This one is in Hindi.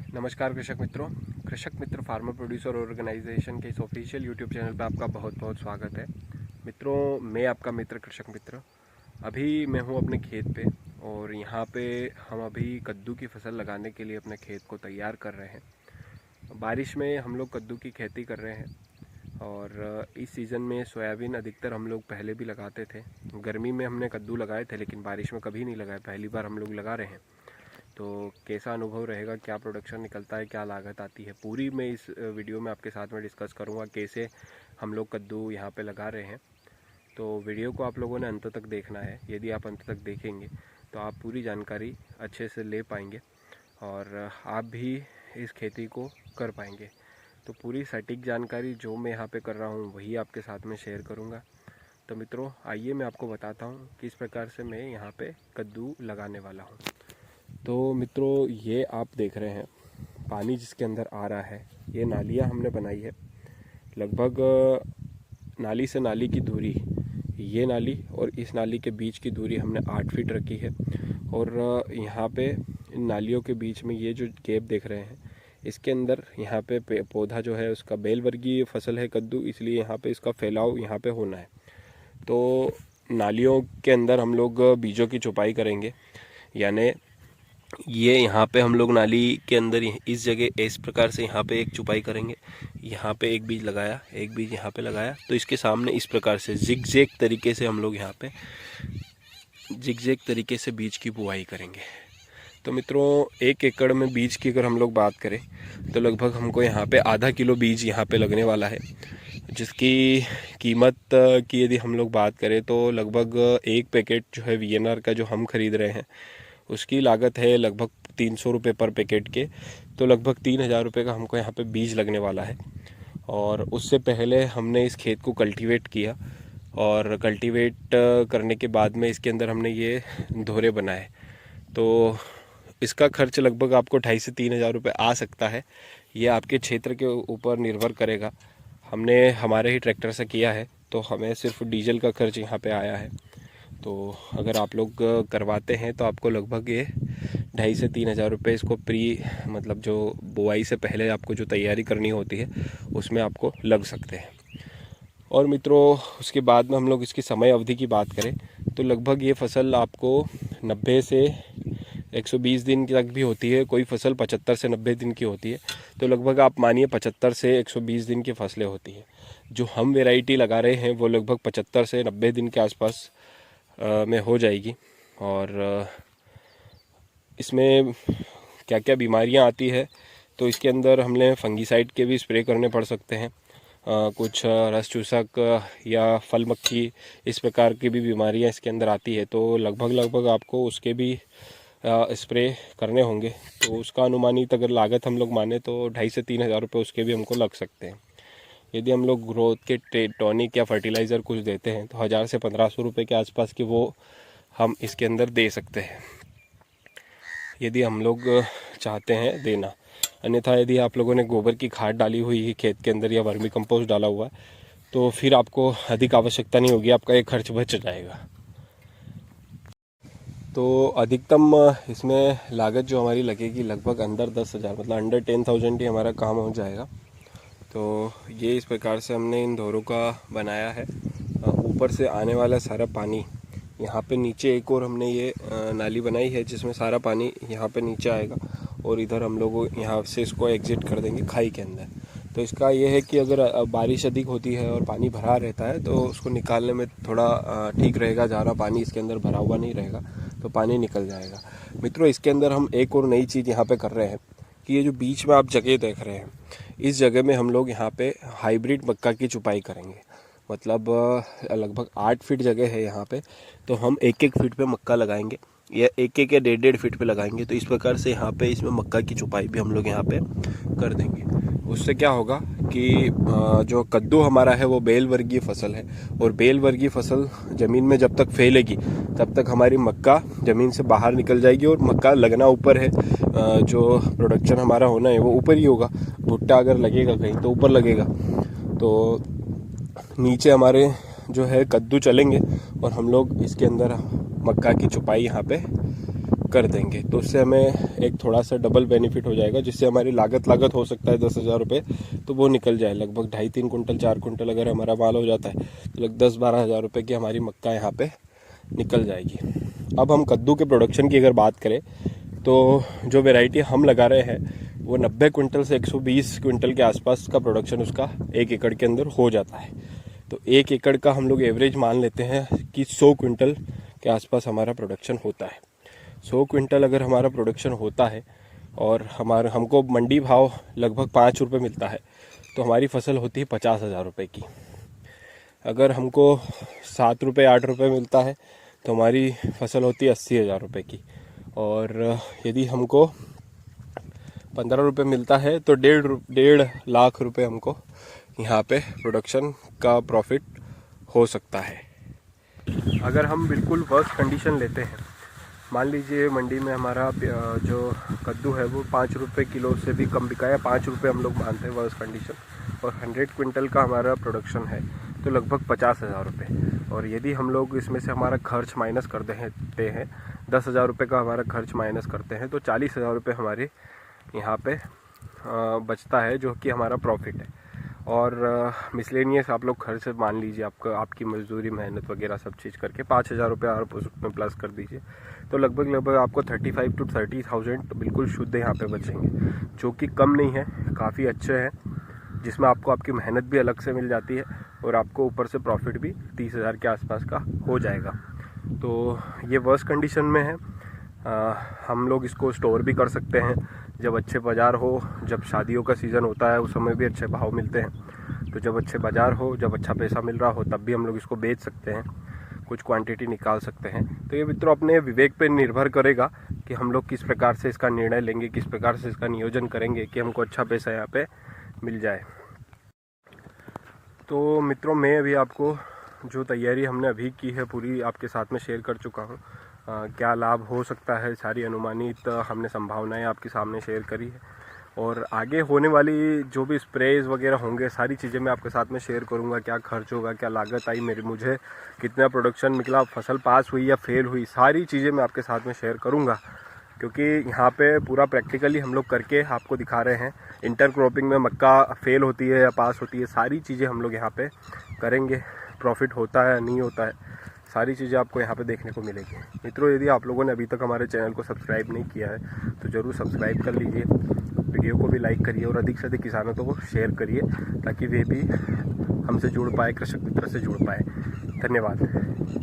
नमस्कार कृषक मित्रों। कृषक मित्र फार्मर प्रोड्यूसर ऑर्गेनाइजेशन के इस ऑफिशियल यूट्यूब चैनल पर आपका बहुत बहुत स्वागत है। मित्रों, मैं आपका मित्र कृषक मित्र अभी मैं हूं अपने खेत पे और यहाँ पे हम अभी कद्दू की फसल लगाने के लिए अपने खेत को तैयार कर रहे हैं। बारिश में हम लोग कद्दू की खेती कर रहे हैं और इस सीज़न में सोयाबीन अधिकतर हम लोग पहले भी लगाते थे। गर्मी में हमने कद्दू लगाए थे लेकिन बारिश में कभी नहीं लगाए, पहली बार हम लोग लगा रहे हैं। तो कैसा अनुभव रहेगा, क्या प्रोडक्शन निकलता है, क्या लागत आती है, पूरी मैं इस वीडियो में आपके साथ में डिस्कस करूंगा कैसे हम लोग कद्दू यहाँ पे लगा रहे हैं। तो वीडियो को आप लोगों ने अंत तक देखना है। यदि आप अंत तक देखेंगे तो आप पूरी जानकारी अच्छे से ले पाएंगे और आप भी इस खेती को कर पाएंगे। तो पूरी सटीक जानकारी जो मैं यहाँ पे कर रहा हूँ वही आपके साथ में शेयर करूँगा। तो मित्रों, आइए मैं आपको बताता हूँ किस प्रकार से मैं यहाँ पे कद्दू लगाने वाला हूँ। तो मित्रों, ये आप देख रहे हैं पानी जिसके अंदर आ रहा है, ये नालियाँ हमने बनाई है। लगभग नाली से नाली की दूरी, ये नाली और इस नाली के बीच की दूरी हमने 8 फीट रखी है। और यहाँ पे इन नालियों के बीच में ये जो गैप देख रहे हैं, इसके अंदर यहाँ पे पौधा जो है उसका बेल वर्गीय फसल है कद्दू, इसलिए यहाँ पे इसका फैलाव यहाँ पे होना है। तो नालियों के अंदर हम लोग बीजों की छुपाई करेंगे, यानी ये यहाँ पे हम लोग नाली के अंदर इस जगह इस प्रकार से यहाँ पे एक चुपाई करेंगे। यहाँ पे एक बीज लगाया, एक बीज यहाँ पे लगाया, तो इसके सामने इस प्रकार से जिगजैग तरीके से हम लोग यहाँ पे जिगजैग तरीके से बीज की बुआई करेंगे। तो मित्रों, 1 एकड़ में बीज की अगर हम लोग बात करें तो लगभग हमको यहाँ पे आधा किलो बीज यहाँ पे लगने वाला है, जिसकी कीमत की यदि हम लोग बात करें तो लगभग 1 पैकेट जो है VNR का जो हम खरीद रहे हैं उसकी लागत है लगभग 300 रुपये पर पैकेट के। तो लगभग 3000 रुपये का हमको यहाँ पे बीज लगने वाला है। और उससे पहले हमने इस खेत को कल्टीवेट किया और कल्टीवेट करने के बाद में इसके अंदर हमने ये धोरे बनाए। तो इसका खर्च लगभग आपको 2500 से 3000 रुपये आ सकता है। ये आपके क्षेत्र के ऊपर निर्भर करेगा। हमने हमारे ही ट्रैक्टर से किया है तो हमें सिर्फ डीजल का खर्च यहाँ पे आया है। तो अगर आप लोग करवाते हैं तो आपको लगभग ये 2500 से 3000 रुपये इसको मतलब जो बुआई से पहले आपको जो तैयारी करनी होती है उसमें आपको लग सकते हैं। और मित्रों, उसके बाद में हम लोग इसकी समय अवधि की बात करें तो लगभग ये फसल आपको 90 से 120 दिन तक भी होती है, कोई फसल 75 से 90 दिन की होती है। तो लगभग आप मानिए 75 से 120 दिन की फसलें होती हैं। जो हम वैरायटी लगा रहे हैं वो लगभग 75 से 90 दिन के आसपास में हो जाएगी। और इसमें क्या क्या बीमारियां आती है तो इसके अंदर हमने फंगीसाइड के भी स्प्रे करने पड़ सकते हैं। कुछ रस चूसक या फल मक्खी, इस प्रकार की भी बीमारियां इसके अंदर आती है, तो लगभग आपको उसके भी स्प्रे करने होंगे। तो उसका अनुमानित अगर लागत हम लोग माने तो 2500 से 3000 रुपये उसके भी हमको लग सकते हैं। यदि हम लोग ग्रोथ के टॉनिक या फर्टिलाइज़र कुछ देते हैं तो 1000 से 1500 रुपये के आसपास की वो हम इसके अंदर दे सकते हैं, यदि हम लोग चाहते हैं देना। अन्यथा यदि आप लोगों ने गोबर की खाद डाली हुई है खेत के अंदर या वर्मी कंपोस्ट डाला हुआ है तो फिर आपको अधिक आवश्यकता नहीं होगी, आपका एक खर्च बच जाएगा। तो अधिकतम इसमें लागत जो हमारी लगेगी लगभग अंडर 10,000, मतलब अंडर 10,000 ही हमारा काम हो जाएगा। तो ये इस प्रकार से हमने इन धोरों का बनाया है। ऊपर से आने वाला सारा पानी यहाँ पे नीचे एक और हमने ये नाली बनाई है जिसमें सारा पानी यहाँ पे नीचे आएगा और इधर हम लोग यहाँ से इसको एग्जिट कर देंगे खाई के अंदर। तो इसका ये है कि अगर बारिश अधिक होती है और पानी भरा रहता है तो उसको निकालने में थोड़ा ठीक रहेगा, ज़्यादा पानी इसके अंदर भरा हुआ नहीं रहेगा तो पानी निकल जाएगा। मित्रों, इसके अंदर हम एक और नई चीज़ यहाँ पे कर रहे हैं कि ये जो बीच में आप जगह देख रहे हैं, इस जगह में हम लोग यहाँ पे हाइब्रिड मक्का की छुपाई करेंगे। मतलब लगभग 8 फीट जगह है यहाँ पे, तो हम 1-1 फीट पे मक्का लगाएंगे या 1-1 या 1.5 फीट पे लगाएंगे। तो इस प्रकार से यहाँ पे इसमें मक्का की छुपाई भी हम लोग यहाँ पे कर देंगे। उससे क्या होगा कि जो कद्दू हमारा है वो बेल वर्गीय फसल है और बेल वर्गीय फसल ज़मीन में जब तक फैलेगी तब तक हमारी मक्का ज़मीन से बाहर निकल जाएगी और मक्का लगना ऊपर है। जो प्रोडक्शन हमारा होना है वो ऊपर ही होगा। भुट्टा अगर लगेगा कहीं तो ऊपर लगेगा, तो नीचे हमारे जो है कद्दू चलेंगे और हम लोग इसके अंदर मक्का की छुपाई यहाँ पे कर देंगे, तो उससे हमें एक थोड़ा सा डबल बेनिफिट हो जाएगा, जिससे हमारी लागत हो सकता है 10,000 रुपये, तो वो निकल जाए। लगभग 2.5-3 कुंटल 4 कुंटल अगर हमारा माल हो जाता है तो लगभग 10-12 हज़ार रुपये की हमारी मक्का यहाँ पे निकल जाएगी। अब हम कद्दू के प्रोडक्शन की अगर बात करें तो जो वैरायटी हम लगा रहे हैं वो 90 कुंटल से 120 क्विंटल के आसपास का प्रोडक्शन उसका 1 एकड़ के अंदर हो जाता है। तो 1 एकड़ का हम लोग एवरेज मान लेते हैं कि 100 क्विंटल के आसपास हमारा प्रोडक्शन होता है। 100 क्विंटल अगर हमारा प्रोडक्शन होता है और हमको मंडी भाव लगभग 5 रुपये मिलता है, तो हमारी फसल होती है 50,000 रुपये की। अगर हमको 7 रुपये 8 रुपये मिलता है तो हमारी फसल होती है 80,000 रुपये की। और यदि हमको 15 रुपये मिलता है तो 1.5 लाख रुपये हमको यहाँ पे प्रोडक्शन का प्रॉफिट हो सकता है। अगर हम बिल्कुल वर्स्ट कंडीशन लेते हैं, मान लीजिए मंडी में हमारा जो कद्दू है वो 5 रुपये किलो से भी कम बिका है, 5 रुपये हम लोग मानते हैं वर्स्ट कंडीशन, और 100 क्विंटल का हमारा प्रोडक्शन है तो लगभग 50,000 रुपये। और यदि हम लोग इसमें से हमारा खर्च माइनस कर देते हैं, 10,000 रुपये का हमारा खर्च माइनस करते हैं, तो 40,000 रुपये हमारे यहाँ पे बचता है, जो कि हमारा प्रॉफिट है। और मिसलेनियस आप लोग खर्च मान लीजिए, आपकी मजदूरी मेहनत वगैरह सब चीज़ करके 5,000 रुपये आप उसमें प्लस कर दीजिए, तो लगभग आपको 35,000 to 30,000 बिल्कुल शुद्ध यहाँ पे बचेंगे, जो कि कम नहीं है, काफ़ी अच्छे हैं, जिसमें आपको आपकी मेहनत भी अलग से मिल जाती है और आपको ऊपर से प्रॉफिट भी 30,000 के आसपास का हो जाएगा। तो ये वर्स्ट कंडीशन में है। हम लोग इसको स्टोर भी कर सकते हैं जब अच्छे बाज़ार हो, जब शादियों का सीज़न होता है उस समय भी अच्छे भाव मिलते हैं। तो जब अच्छे बाज़ार हो, जब अच्छा पैसा मिल रहा हो, तब भी हम लोग इसको बेच सकते हैं, कुछ क्वांटिटी निकाल सकते हैं। तो ये मित्रों अपने विवेक पे निर्भर करेगा कि हम लोग किस प्रकार से इसका निर्णय लेंगे, किस प्रकार से इसका नियोजन करेंगे कि हमको अच्छा पैसा यहाँ पे मिल जाए। तो मित्रों मैं अभी आपको जो तैयारी हमने अभी की है पूरी आपके साथ में शेयर कर चुका हूँ। क्या लाभ हो सकता है, सारी अनुमानित हमने संभावनाएं आपके सामने शेयर करी है, और आगे होने वाली जो भी स्प्रेज वगैरह होंगे सारी चीज़ें मैं आपके साथ में शेयर करूंगा। क्या खर्च होगा, क्या लागत आई मुझे, कितना प्रोडक्शन निकला, फसल पास हुई या फेल हुई, सारी चीज़ें मैं आपके साथ में शेयर करूंगा, क्योंकि यहाँ पे पूरा प्रैक्टिकली हम लोग करके आपको दिखा रहे हैं। इंटर क्रॉपिंग में मक्का फेल होती है या पास होती है, सारी चीज़ें हम लोग यहाँ पे करेंगे। प्रॉफिट होता है नहीं होता है, सारी चीज़ें आपको यहाँ पे देखने को मिलेगी। मित्रों यदि आप लोगों ने अभी तक हमारे चैनल को सब्सक्राइब नहीं किया है तो ज़रूर सब्सक्राइब कर लीजिए, वीडियो को भी लाइक करिए और अधिक से अधिक किसानों को शेयर करिए, ताकि वे भी हमसे जुड़ पाए, कृषक मित्र से जुड़ पाए। धन्यवाद।